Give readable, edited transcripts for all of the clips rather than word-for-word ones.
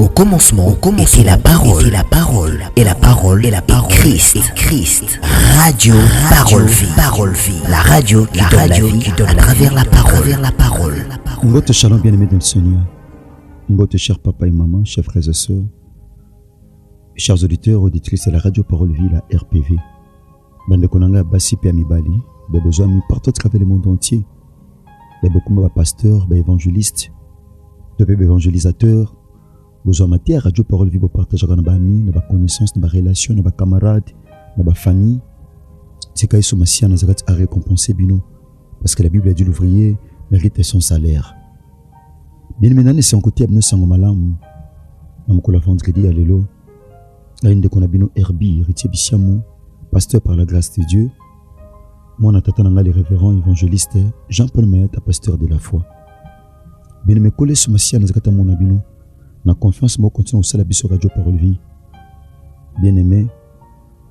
Au commencement était la parole, et la parole est Christ. Radio Parole Vie. La radio qui donne à travers la parole. Votre shalom bien-aimé dans le Seigneur. Votre cher papa et maman, chers frères et sœurs, chers auditeurs, auditrices de la radio Parole Vie, la RPV. Bande konanga basi pe amibali, be besoin mi partout à travers le monde entier. Be beaucoup de pasteurs, be évangélistes, de évangélisateurs. Besoin matière radio Parole Vie pour partager avec nos amis, nos connaissances, nos relations, nos camarades, nos familles. C'est quand ils sont massés à Nazareth à récompenser bino, parce que la Bible a dit l'ouvrier mérite son salaire. Bien maintenant, c'est un côté abne sango malam. Namko la vendredi à l'élo. Là, une de konabino Herbi, héritier Bissiamou, pasteur par la grâce de Dieu. Moi, natatana les révérends évangélistes Jean-Paul Mayata, pasteur de la foi. Bien me coller sur Massia Nazareth mon abino. Na confiance, moi continue au salabiso radio Parole Vie. Bien aimé,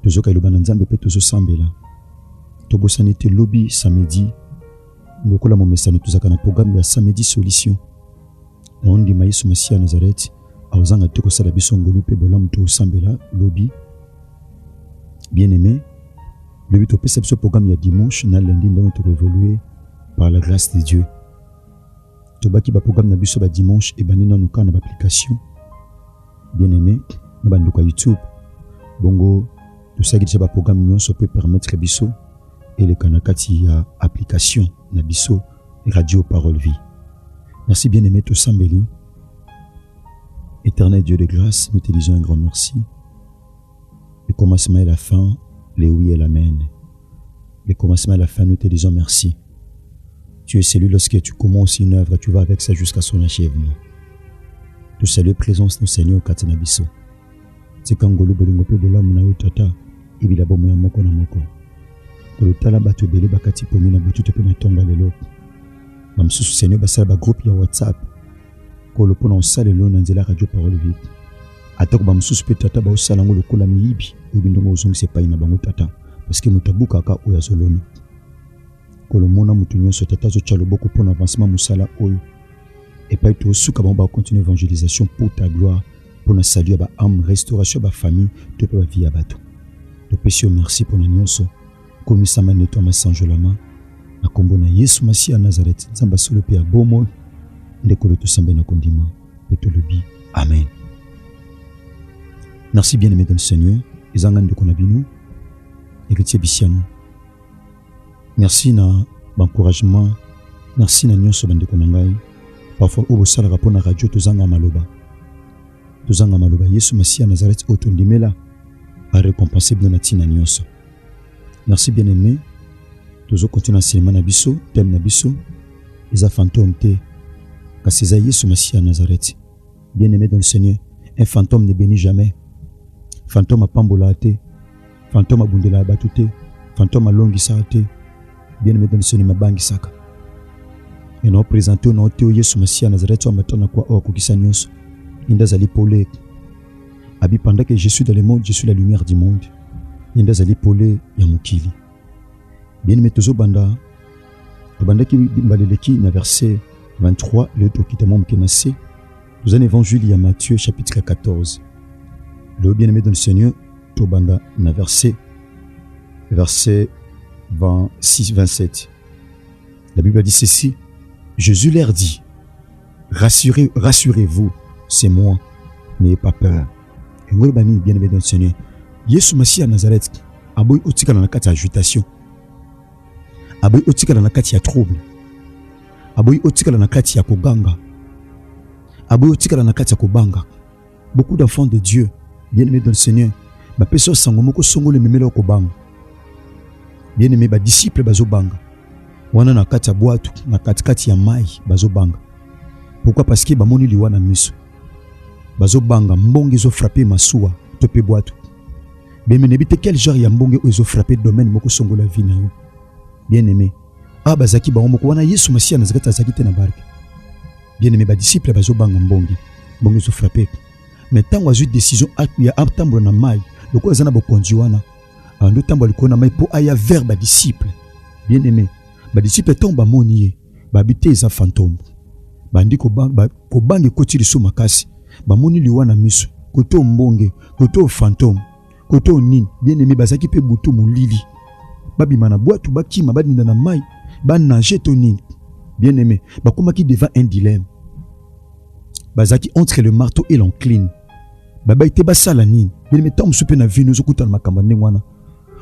tozo kailoba nzambe pe tozo sambela. Tobo sanité lobby samedi. Lokola mo mesano tozaka na programme ya samedi solution. Na ondi maïso Massia Nazareth aozanga toko salabiso ngolu pe bolam to sambela lobby. Bien aimé, le but au ce programme ya dimanche na lundi ndenge to évoluer par la grâce de Dieu. Tobaki ba programme na biso ba dimanche et banina nuka na application. Bien aimé, na banduka YouTube. Bongo tout ça qui ba programme nyonso peut permettre biso et le kanakati ya application na biso radio Parole Vie. Merci bien aimé tout sambeli. Éternel Dieu de grâce, nous te disons un grand merci. Le commencement et la fin, les oui et l'amen. Le commencement et la fin, nous te disons merci. Tu es celui lorsque tu commences une œuvre, tu vas avec ça jusqu'à son achèvement. Tu salues présence de Seigneur Katanabiso. C'est quand Golo Bolingo pe bola munayo tata ibila bomo ya moko na moko. Kolo tala bato belé bakati pomina butu te pe na tomba lelo. Mamsusu Seigneur basala ba groupe ya WhatsApp. Kolo pona osale lo na nzela radio Parole Vie. Atako bamsusu pe tata ba osala ngolo kola miyibi ubindongo ozongi se pa ina bango tata parce que mutabuka ka oya zolona. Kolomona mutunyo so tata zo tchalo beaucoup pour l'avancement musala oyo et pas tout suka ba continuer évangélisation pour ta gloire pour na salut ba âme restauration ba famille te pa vie abato to pesi merci pour na nyonso komisa maneto ma sanjolama na kombo na Yesu Masia Nazareth nzamba solo pe abomo ndekolo to sambe na kondima petolobi amen. Merci bien aimé dans le Seigneur ezanga ndeko na bino héritier Bissiamou. Merci na l'encouragement, merci na nyonso bandeko na ngai. Parfois au bosala rapport na radio tozanga maloba. Yesu Masia Nazareth otondimela a récompenser bien na tina nyonso. Merci bien aimé. Tozo continue enseignement na biso, thème na biso, eza fantôme te. Kasi eza Yesu Masia Nazareth. Bien aimé dans le Seigneur, un fantôme ne bénit jamais. Fantôme a pambola te, fantôme a bundela abatute, fantôme a longisa te. Bien aimé dans le Seigneur mabangi saka. Et nous présentons notre Théo Yesu Masia Nazareth wa matana kwa okukisa nyonso. Inda zali polé. Abi pendant que je suis dans le monde, je suis la lumière du monde. Inda zali polé ya mukili. Bien aimé tozo banda. Banda ki baleleki na verset 23 le tokitamo mkenase. Nous en évangile ya Matthieu chapitre 14. Le bien aimé dans le Seigneur to banda na verset 26-27. La Bible dit ceci. Jésus leur dit, rassurez-vous, c'est moi, n'ayez pas peur. Et moi, bien aimé dans le Seigneur, Yesu Masia Nazareth, aboy otika na kati agitation, aboy otika na kati ya trouble, aboy otika na kati ya koganga, aboy otika na kati ya kobanga. Beaucoup d'enfants de Dieu, bien aimé dans le Seigneur, ba peso sango moko songo le memelo kobanga. Bien aimé ba disciple bazo banga. Wana na kati ya boatu na kati ya mai bazo banga. Pourquoi? Parce que ba moni liwa na miso. Bazo banga mbongi zo frapper masuwa to pe boatu. Bien aimé bite quel genre ya mbongi ozo frapper domaine moko songo la vie na yo. Bien aimé. Bazaki ba moko wana Yesu Masia Nazareth azaki te na barke. Bien aimé ba disciple bazo banga mbongi zo frapper. Mais tant azu décision ya atambo na mai, loko azana bokonzi wana. Ando tambo likona mai po aya vers ba disciple. Bien aimé. Ba disciple tomba monié, ba habité za fantôme. Bandi ko bangi koti liso makasi. bamoni liwa na miso côté mbonge côté fantôme côté nini bien-aimé bazaki pe butu molili babima na boîte bakima badinda na mai ba nager to nini bien-aimé bakomaki devant un dilemme bazaki entre le marteau et l'enclume baba ite basala nini bien-aimé tant musupe na vie nous okuta na makamba ndengwana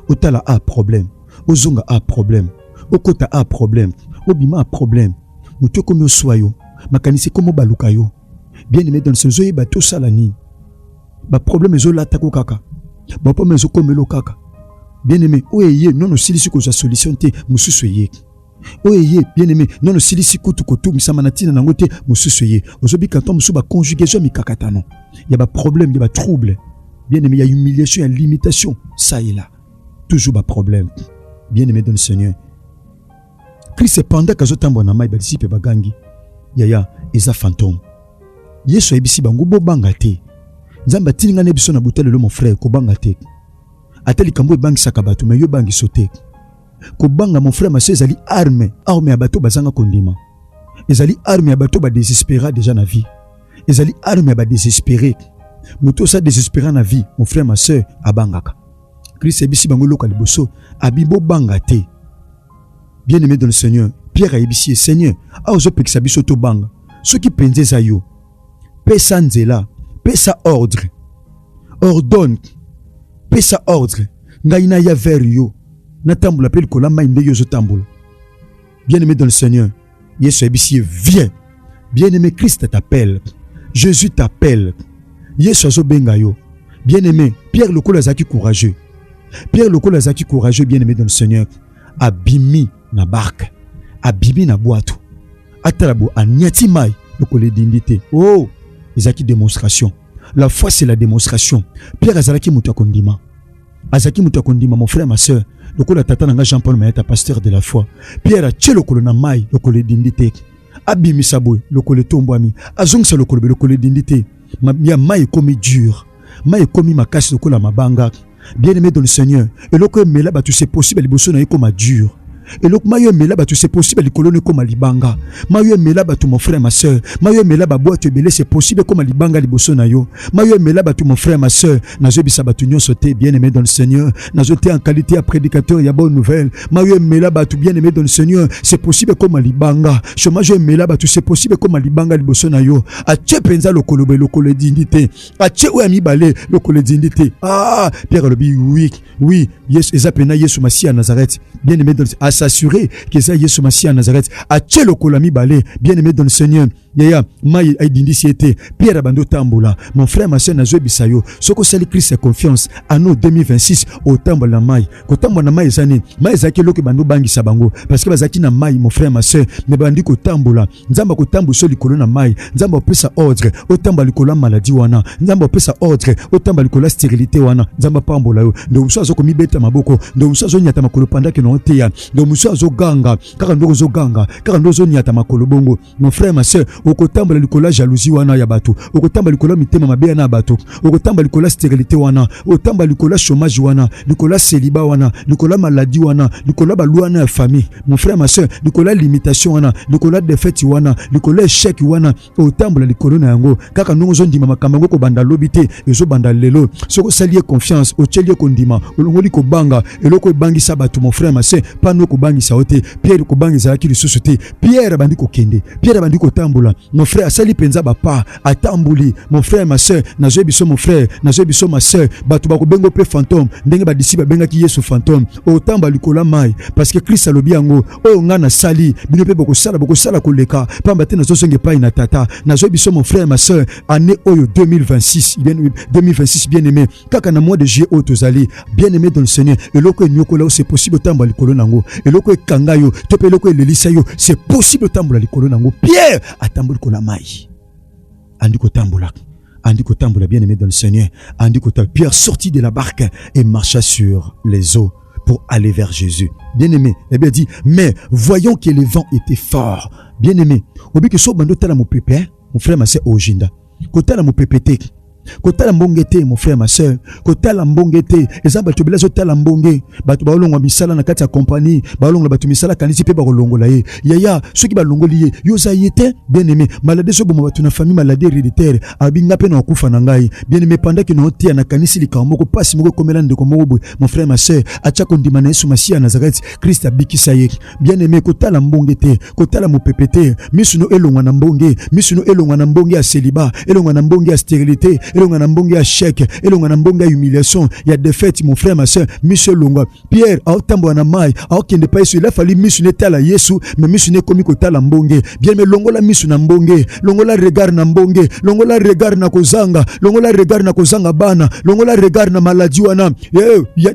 otala a problème ozonga a problème okota a problème obima a problème mutu komi oswayo makanisi komo baluka yo bien-aimé dans ce zoye bato sala nini ba problème ezolata ko kaka ba problème ezokomelo kaka bien-aimé oyeye non osilisi ko za solution te mususu ye oyeye bien-aimé non osilisi kutu kotu misama na tina nango te mususu ye ozobi kanto musu ba conjugaison mikakatano ya ba problème ya ba trouble bien-aimé ya humiliation ya limitation ça est là toujours ba problème bien-aimé dans le Seigneur Christ pendant que zotambo na mai ba disciple bagangi yaya eza fantôme Yesu ebisi bango bo banga te Nzamba tininga ne biso na butele lo mon frère ko banga te ateli kambo bangi sakabatu mais yo bangi sote ko banga mon frère ma sœur ezali arme ya bato bazanga kondima ezali arme ya bato ba désespérer déjà na vie ezali arme ya ba désespérer moto sa désespérer na vie mon frère ma sœur abangaka Christ ebisi bango loka liboso abibo banga te bien-aimé dans le Seigneur Pierre a ebisi Seigneur a ozo pekisa biso to banga ceux qui pendeza yo pesa nzela pesa ordre ordonne pesa ordre ngai na ya vers yo na tambola pe likola mai nde yo zo tambola bien-aimé dans le Seigneur Yesu ebisi viens bien-aimé Christ t'appelle Jésus t'appelle Yesu azo benga yo bien-aimé Pierre lokola zaki courageux bien-aimé dans le Seigneur abimi na barque abimi na boato atalabo aniati mai lokole dindité oh ezaki démonstration la foi c'est la démonstration Pierre azalaki mutu akondima mon frère ma sœur lokola tata nanga Jean-Paul Mayata pasteur de la foi Pierre a tche lokolo na mai lokole dindité abimi sabo lokole tombwami azongisa lokole dindité ya mai komi dur mai komi makasi lokola mabanga bien-aimé dans le Seigneur et loko mela ba tu c'est possible liboso na yeko ma dur et loko mayo mela ba tu c'est possible likolone comme libanga mayo mela ba tu mon frère ma sœur mayo mela ba boîte belé c'est possible comme libanga liboso na yo mayo mela ba tu mon frère ma sœur nazo bisa ba tu nyon sauté bien-aimé dans le Seigneur nazo té en qualité à prédicateur ya bonne nouvelle mayo mela ba tu bien-aimé dans le Seigneur c'est possible comme libanga chômage mela ba tu c'est possible comme libanga liboso na yo a tchepenza lokolo dindité a tche ou ami balé lokolo dindité ah Pierre le oui yes ezapena Yesu Messie à Nazareth bien-aimé dans à s'assurer que ça Yesu Messie à Nazareth a tche lokolo mi balé bien-aimé dans le Seigneur yaya mai aidindisiete Pierre abando tambola mon frère ma sœur nazo bisayo soko sali Christ confiance anno 2026 au tambola mai ko tambola mai ezani mai ezaki loke bando bangisa bango parce que bazaki na mai mon frère ma sœur ne bandi ko tambola nzamba ko tambu so likolo na mai nzamba opesa ordre o tamba likolo maladie wana nzamba opesa ordre o tamba likolo stérilité wana nzamba pambola yo ndo muso azo komibeta maboko ndo muso azo nyata makolo pandaki no teya ndo muso azo ganga kaka ndo zo ganga kaka ndo zo nyata makolo bongo mon frère ma sœur okotambola likola jalousie wana ya bato okotambola likola mitema mabe na bato okotambola likola stérilité wana otambola likola chômage wana likola célibat wana likola maladie wana likola baluana ya famille mon frère ma sœur likola limitation wana likola défaite wana likola échec wana otambola likolo na yango kaka ndongo zo ndima makambo ko banda lobité ezo banda lelo soko salier confiance ochelie kondima olongoli ko banga eloko ebangisa bato mon frère ma sœur pano ko bangisa ote Pierre ko bangisa ki lisusu te Pierre bandi ko kende Pierre bandi ko tambola mon frère asali penza bapa atambuli mon frère ma sœur nazo biso mon frère nazo biso ma sœur bato bako bengo pe fantôme ndenge ba disiba benga ki Yesu fantôme o tamba likola mai parce que Christ alobi yango o ngana sali bino pe boko sala koleka pamba te nazo songe pa ina tata nazo biso mon frère ma sœur année oyo 2026 bien aimé kaka na mois de juillet o tozali bien aimé dans le Seigneur eloko nyokola c'est possible tamba likolo nango eloko kangayo to pe eloko elelisa yo c'est possible tamba likolo nango Pierre atambuli kola mai andiko tambola bien-aimé dans le Seigneur andiko ta Pierre sortit de la barque et marcha sur les eaux pour aller vers Jésus bien-aimé et bien dit mais voyons que le vent était fort bien-aimé obi que so bando tala mo pépé mon frère ma sœur ojinda ko tala mo pépété Kotala mbonge te mon frère ma sœur. Kotala mbonge te. Eza bato bela zo tala mbonge. Bato ba olonga misala na kati ya compagnie. Ba olonga bato misala kanisi pe ba kolongola ye. Yaya ceux qui ba longoli ye. Yo za yete bien aimé. Maladie so bomo bato na famille maladie héréditaire. Abinga pe na kufa na ngai. Bien aimé pendant que no tia na kanisi likambo ko pasi moko komela ndeko moko boy. Mon frère ma sœur, acha kondima na Yesu Masia Nazareth. Christ abikisa ye. Bien aimé kotala mbonge te. Kotala mopepete. Misuno elonga na mbonge. Misuno elonga na mbonge ya célibat. Elonga na mbonge ya stérilité. Elonga na mbonge ya chèque. Elonga na mbonge ya humiliation. Ya défaite mon frère ma sœur. Misu longa. Pierre a otambo na mai. A okende pa Yesu. Il a fallu misu ne tala Yesu. Mais misu ne komi kotala mbonge. Bien aimé longola misu na mbonge. Longola regard na mbonge. Longola regard na kozanga. Longola regard na kozanga bana. Longola regard na maladie wana.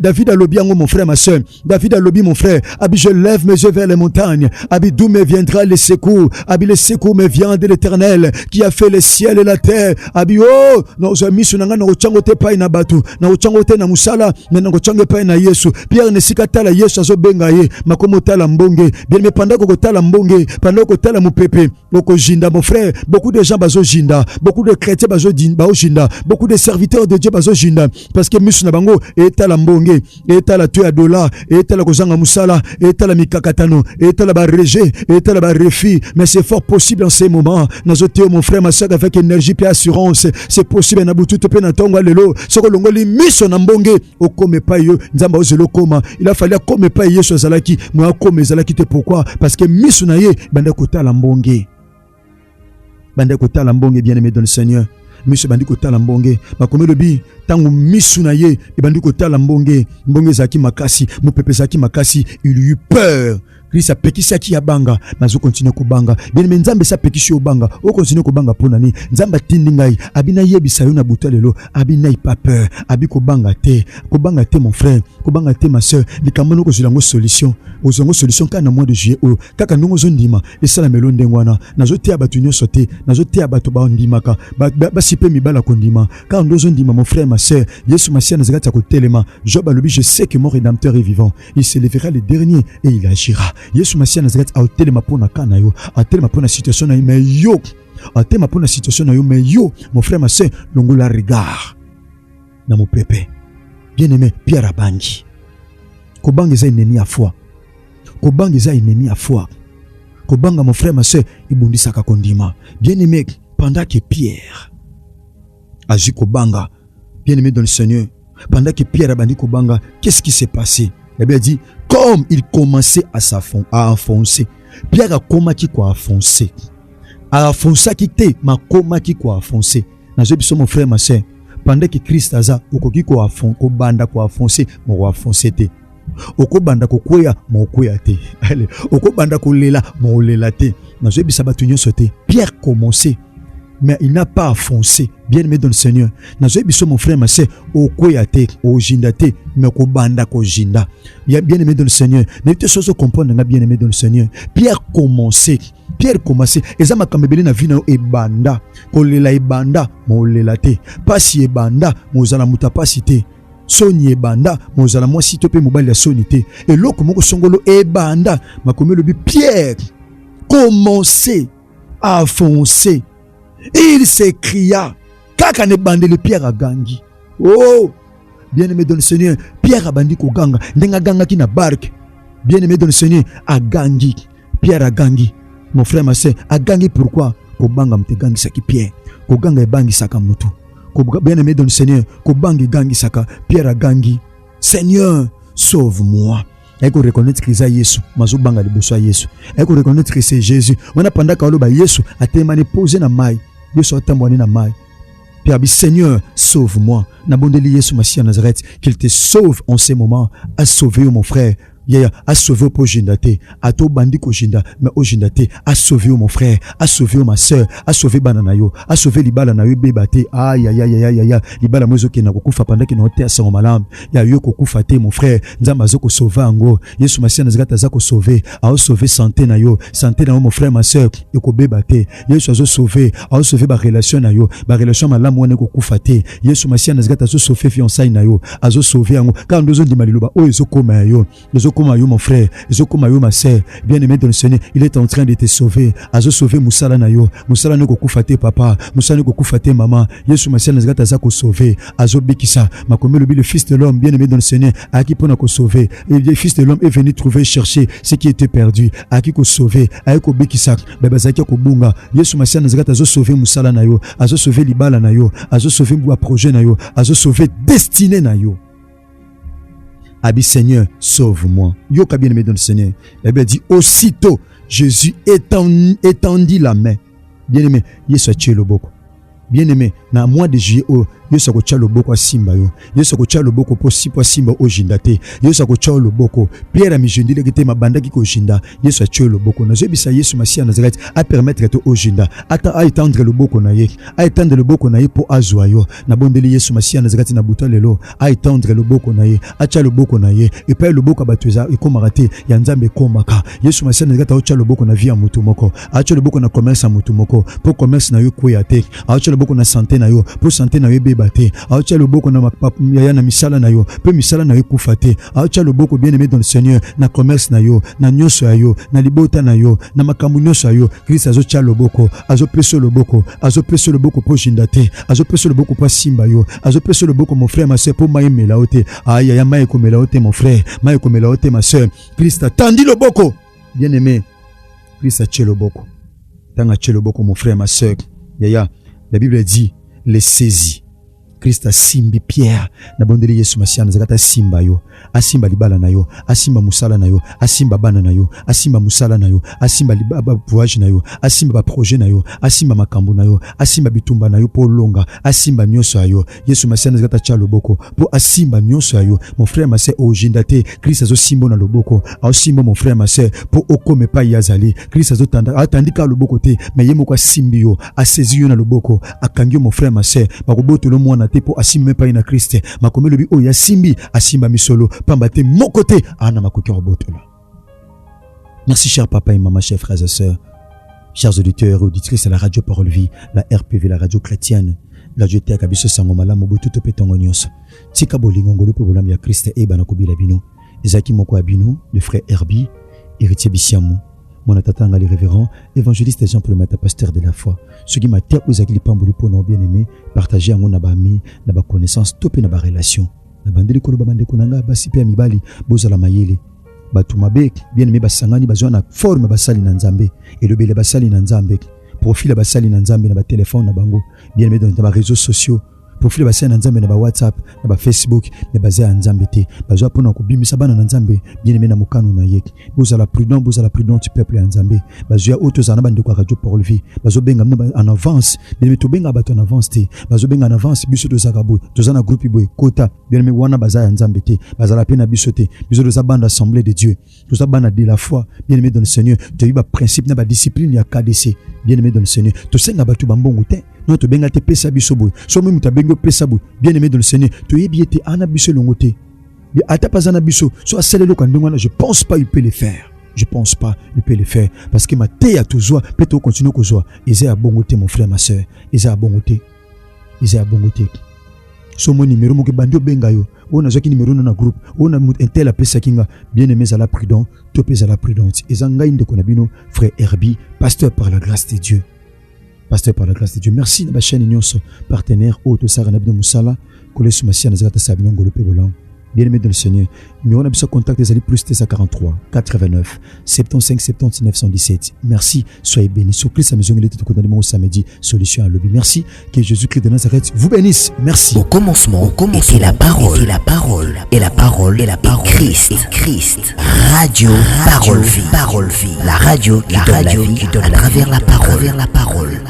David a lobi mon frère ma sœur. David a lobi mon frère. Abi je lève mes yeux vers les montagnes. Abi d'où me viendra les secours. Abi les secours me viennent de l'Éternel qui a fait le ciel et la terre. Abi oh non je misu nanga na ochango te pa na batu. Na ochango te na musala mais na ochango pa na Yesu. Pierre ne sikatala Yesu azo benga ye. Makomo tala mbonge. Bien mais pendant que tala mbonge, pendant que tala mupepe, boko jinda mon frère, beaucoup de gens bazo jinda, beaucoup de chrétiens bazo jinda, beaucoup de serviteurs de Dieu bazo jinda parce que misu na bango etala mbonge, etala tu adola, etala kozanga musala, etala mikakatano, etala ba rejet, etala ba refi, mais c'est fort possible en ces moments. Nazote mon frère ma sœur avec énergie et assurance, c'est possible na butu pe na tonga lelo, soko longoli miso na mbonge, okome pa yo, nzamba ozelo koma, il a fallu akome pa Yesu zalaki, moi akome zalaki te pourquoi? Parce que miso na ye banda kotala mbonge. Banda kotala mbonge bien aimé dans le Seigneur. Monsieur bandi kotala mbonge bakome lobi tangu misu na ye bandi kotala mbonge mbonge zaki makasi mopepe zaki makasi il eut peur. Christ a pekisi ki abanga mazo continue ko banga bien mais nzambe sa pekisi obanga o continue ko banga pona ni nzamba tindi ngai abina yebisa yo na butalelo abina pas peur abi ko banga te mon frère ko banga te ma sœur likambo ko zilango solution ozongo solution kana mois de juillet o kaka ndongo zondima esala melonde ngwana nazo tia batu nyoso te nazo tia batu ba ndimaka ba sipe mibala kondima ka ndozo ndima mon frère ma sœur Yesu Masia Nazareth ko telema Job alobi je sais que mon rédempteur est vivant il se lèvera le dernier et il agira. Yesu Masia Nazareth a telema pona kana yo a telema pona situation na mais yo a telema pona situation na yo mais yo mon frère ma sœur longola regard na mon pépé bien aimé Pierre abangi ko banga za ennemi à foi ko banga za ennemi à foi ko banga mon frère ma sœur ibundisa ka kondima bien aimé pendant que Pierre agi ko banga bien aimé dans le Seigneur pendant que Pierre abandi ko banga qu'est-ce qui s'est passé? La Bible dit comme il commençait à enfoncer Pierre a commencé à enfoncer a enfoncer qui te ma commencé à enfoncer na je biso mon frère ma sœur pendant que Christ aza okoki ko banda ko enfoncer mo enfoncer te okobanda ko kwea mo kwea te allez okobanda ko lela mo lela te na je bisa batunyo sote Pierre commençait mais il n'a pas enfoncé bien aimé dans le Seigneur na je biso mon frère ma sœur okwea te ojinda te mais ko banda ko jinda bien aimé dans le Seigneur mais tu chose comprendre bien aimé dans le Seigneur Pierre commençait eza makambebele na vina e banda ko lela e banda mo lela te pasi e banda mo zala muta pasi te soni e banda mo zala moi si to pe mobile ya soni te et loko moko songolo e banda makomelo bi Pierre commençait à foncer. Il s'écria kaka ne bande le Pierre a gangi. Oh bien aimé dans le Seigneur Pierre a bandi ko ganga ndenga ganga ki na barque bien aimé dans le Seigneur a gangi Pierre a gangi mon frère ma sœur a gangi pourquoi ko banga mte gangi saki Pierre ko ganga e bangi saka mutu ko bien aimé dans le Seigneur ko bangi gangi saka Pierre a gangi Seigneur sauve-moi. Il faut reconnaître que c'est Jésus. Mazo banga liboso Yesu. Il faut reconnaître que c'est Jésus. On a pendant que aloba Yesu a tellement posé na mai. Yesu a tamboué na mai. Pierre dit Seigneur, sauve-moi. Na bondeli Yesu Masia Nazareth qu'il te sauve en ces moments. A sauvé mon frère. A sauvé pour jindate, a to bandi ko jinda, mais au jindate, a sauvé mon frère, a sauvé ma soeur, a sauvé bananayo, a sauvé libala na yo bebate, aïe aïe aïe aïe aïe, libala mozo ki na kokufa pendant que note sa malam, ya yo kokufa te mon frère, nzamba zo ko sauver ango, Yesu Masia Nazareth za ko sauver, a sauvé santé na yo mon frère ma soeur, yo ko bebate, Yesu azo sauver, a sauvé ba relation na yo, ba relation malam wona ko kufa te, Yesu Masia Nazareth azo sauver fiançailles na yo, azo sauver ango, quand ndozo ndima liloba o ezo koma yo, ezo Ezokoma yo mon frère, ezokoma yo ma sœur, bien-aimé dans le Seigneur, il est en train de te sauver. Azo sauver musala na yo, musala ne kokufa te papa, musala ne kokufa te maman. Yesu Masia nazaka taza ko sauver. Azo bikisa, makomé le fils de l'homme, bien-aimé dans le Seigneur, à qui pona ko sauver. Et le fils de l'homme est venu trouver, chercher ce qui était perdu, à qui ko sauver, à ko bikisa, baba zaki ko bunga. Yesu Masia nazaka tazo sauver musala na yo, azo sauver libala na yo, azo sauver bua projet na yo, azo sauver destiné na yo. Abi Seigneur, sauve-moi. Yo ka bien-aimé dans le Seigneur. La Bible dit aussitôt Jésus étendit la main. Bien-aimé, Yesu a tué le boko. Bien-aimé, na mois de juillet, Yesu ko tia loboko a simba yo. Yesu ko tia loboko po simba o jindate. Yesu ko tia loboko. Pierre a mijindile kete mabanda ki ko jinda. Yesu a tia loboko. Na zebisa Yesu Masia Nazareth a permettre to o jinda. Ata a étendre loboko na ye. A étendre loboko na ye po azwa yo. Na bondeli Yesu Masia Nazareth na buta lelo. A étendre loboko na ye. A tia loboko na ye. Et pa loboko batuza ikomaraté ya nzambe komaka. Yesu Masia Nazareth a tia loboko na vie ya mutu moko. A tia loboko na commerce ya mutu moko. Po commerce na yo kuya te. A tia loboko na santé na yo. Po santé na yo bate. Aocha le boko na ya na misala na yo, pe misala na yo kufate. Aocha le boko bien-aimé dans le Seigneur, na commerce na yo, na nyoso ya yo, na libota na yo, na makambu nyoso ya yo. Christ azocha le boko, azo peso le boko po jindate, azo peso le boko po simba yo, azo peso le boko mon frère ma sœur po maïme la ote. Aïe ya maïko me la ote mon frère, maïko me la ote ma sœur. Christ a tandi le boko, bien-aimé. Christ a tché le boko. Tanga tché le boko mon frère ma sœur. Yaya, la Bible dit les saisis. Christ a simbi Pierre na bondeli Yesu Masia Nazareth simba yo, asimba libala na yo, asimba musala na yo, asimba bana na yo, asimba musala na yo, asimba libaba voyage na yo, asimba ba projet na yo, asimba makambu na yo, asimba bitumba na yo po longa, asimba nyoso ayo. Yesu Masia Nazareth cha loboko po asimba nyoso ayo. Mon frère ma sœur ojindate, Christ azo simbo na loboko, a simba mon frère ma sœur po okome pa yazali. Christ azo tandika loboko te, mais yemo kwa simbi yo, a saisi yo na loboko, akangi mon frère ma sœur, ba roboto lo mwana po asimba pa ina Christ makomé lobi o ya simbi asimba misolo pamba te mon côté ana makoki roboto là. Merci cher papa et maman, chers frères et sœurs, chers auditeurs et auditrices à la radio Parole Vie, la RPV, la radio chrétienne, la radio te kabiso sango malamu botu to petongo nyonso tika bolingo ngolo pe bolambi ya Christ e bana ko bila bino ezaki moko abino le frère Herbie héritier Bisiamu. Mon atatanga les révérends, évangéliste Jean-Paul Mata, pasteur de la foi. Ce qui m'a dit aux agli pambuli pour nos bien-aimés, partager en mon abami, na ba connaissance, topé na ba relation. Na bandeli kolo ba bande konanga basipe ya mibali, bozala mayele. Batumabe, bien-aimé basangani bazwa na forme basali na nzambe, et le bele basali na nzambe. Profil basali na nzambe na ba téléphone na bango, bien-aimé dans ba réseaux sociaux. Profil basali na nzambe na ba WhatsApp, na ba Facebook, na bazé ya nzambe te. Bazwa pona ko bimisa bana na nzambe, bien-aimé na mokano na yek. Bozala prudent tu peuple ya nzambe. Bazwa auto zana bande ko radio Parole Vie. Bazo benga en avance, bien-aimé to benga bato en avance te. Bazo benga en avance biso to zakabu. To zana groupe boy kota, bien-aimé wana bazaya nzambe te. Bazala pena biso te. Biso to za bande assemblée de Dieu. To za bande de la foi, bien-aimé dans le Seigneur. To yiba principe na ba discipline ya KDC, bien-aimé dans le Seigneur. To senga bato bambongo te. Non, tu benga te pesa biso boy. So même tu bengo pesa boy. Bien-aimé dans le Seigneur, tu es bien te ana biso longote. Bien ata pas ana biso. So asele lo kandongwana, je pense pas il peut le faire. Je pense pas il peut le faire parce que ma te a toujours peut continuer kozoa. Eza a bongote mon frère ma sœur. Eza a bongote. Eza a bongote. So mon numéro mo ke bandio benga yo. On a zaki numéro na groupe. On a un tel pesa kinga. Bien-aimé à la prudence, to pesa la prudence. Eza ngai ndeko na bino frère Herbie, pasteur par la grâce de Dieu. Pasteur par la grâce de Dieu. Merci de ma chaîne Nyonso, partenaire Auto Saranabino Moussala, Kolesu Massia Nazareth Sabino Ngolope Bolan. Bien-aimé dans le Seigneur, nous avons besoin de contact des alliés plus Tesa 43 89 75 79 117. Merci, soyez bénis. Sur Christ, à maison, il était au condamnement au samedi, solution à lobby. Merci, que Jésus-Christ de Nazareth vous bénisse. Merci. Au commencement, était la parole, et la parole, et la parole, et la parole, Christ. Radio Parole Vie, la radio qui donne la vie à travers la parole.